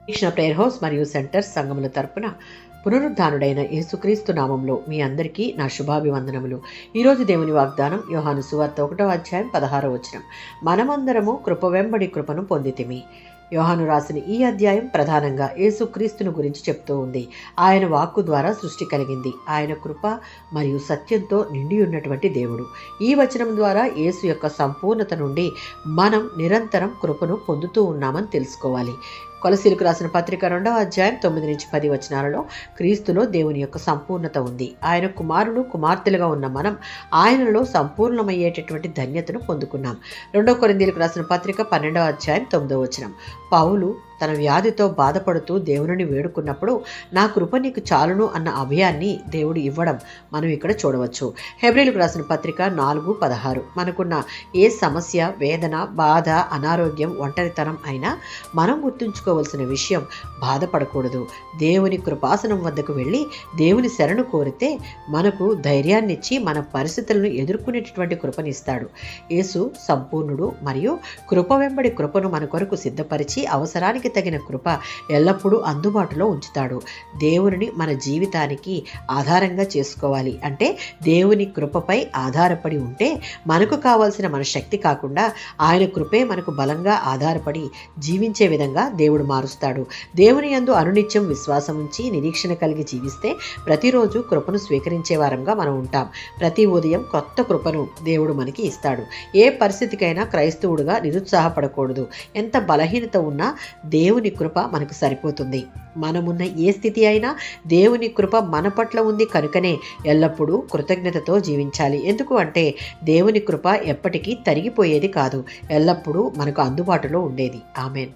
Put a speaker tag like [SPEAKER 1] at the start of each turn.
[SPEAKER 1] Krishna prayer house మరియు centre సంఘముల తరపున పునరుద్ధానుడైన యేసుక్రీస్తు నామంలో మీ అందరికీ నా శుభాభివందనములు. ఈరోజు దేవుని వాగ్దానం యోహాను సువార్త 1వ అధ్యాయం 16వ వచనం. మనమందరము కృప వెంబడి కృపను పొందితిమి. యోహాను రాసిన ఈ అధ్యాయం ప్రధానంగా యేసుక్రీస్తును గురించి చెప్తూ ఉంది. ఆయన వాక్కు ద్వారా సృష్టి కలిగింది. ఆయన కృప మరియు సత్యంతో నిండి ఉన్నటువంటి దేవుడు. ఈ వచనం ద్వారా యేసు యొక్క సంపూర్ణత నుండి మనం నిరంతరం కృపను పొందుతూ ఉన్నామని తెలుసుకోవాలి. కొలసీలకు రాసిన పత్రిక 2వ అధ్యాయం 9-10 వచనాలలో క్రీస్తులో దేవుని యొక్క సంపూర్ణత ఉంది. ఆయన కుమారుడు కుమార్తెలుగా ఉన్న మనం ఆయనలో సంపూర్ణమయ్యేటటువంటి ధన్యతను పొందుకున్నాం. 2 కొరింథీయులకు రాసిన పత్రిక 12వ అధ్యాయం 9వ వచనం. పౌలు తన వ్యాధితో బాధపడుతూ దేవుని వేడుకున్నప్పుడు నా కృప నీకు చాలును అన్న అభయాన్ని దేవుడు ఇవ్వడం మనం ఇక్కడ చూడవచ్చు. హెబ్రీయులకు రాసిన పత్రిక 4:16. మనకున్న ఏ సమస్య, వేదన, బాధ, అనారోగ్యం, ఒంటరితనం అయినా మనం గుర్తుంచుకోవాల్సిన విషయం, బాధపడకూడదు. దేవుని కృపాసనం వద్దకు వెళ్ళి దేవుని శరణు కోరితే మనకు ధైర్యాన్నిచ్చి మన పరిస్థితులను ఎదుర్కొనేటటువంటి కృపనిస్తాడు. యేసు సంపూర్ణుడు మరియు కృప వెంబడి కృపను మన కొరకు సిద్ధపరిచి అవసరానికి తగిన కృప ఎల్లప్పుడూ అందుబాటులో ఉంచుతాడు. దేవుని మన జీవితానికి ఆధారంగా చేసుకోవాలి. అంటే దేవుని కృపపై ఆధారపడి ఉంటే మనకు కావాల్సిన మన శక్తి కాకుండా ఆయన కృపే మనకు బలంగా ఆధారపడి జీవించే విధంగా దేవుడు మారుస్తాడు. దేవుని యందు అనునిత్యం విశ్వాసం ఉంచి నిరీక్షణ కలిగి జీవిస్తే ప్రతిరోజు కృపను స్వీకరించే వారంగా మనం ఉంటాం. ప్రతి ఉదయం కొత్త కృపను దేవుడు మనకి ఇస్తాడు. ఏ పరిస్థితికైనా క్రైస్తవుడుగా నిరుత్సాహపడకూడదు. ఎంత బలహీనత ఉన్నా దేవుని కృప మనకు సరిపోతుంది. మనమున్న ఏ స్థితి అయినా దేవుని కృప మన పట్ల ఉంది కనుకనే ఎల్లప్పుడూ కృతజ్ఞతతో జీవించాలి. ఎందుకు అంటే దేవుని కృప ఎప్పటికీ తరిగిపోయేది కాదు, ఎల్లప్పుడూ మనకు అందుబాటులో ఉండేది. ఆమేన్.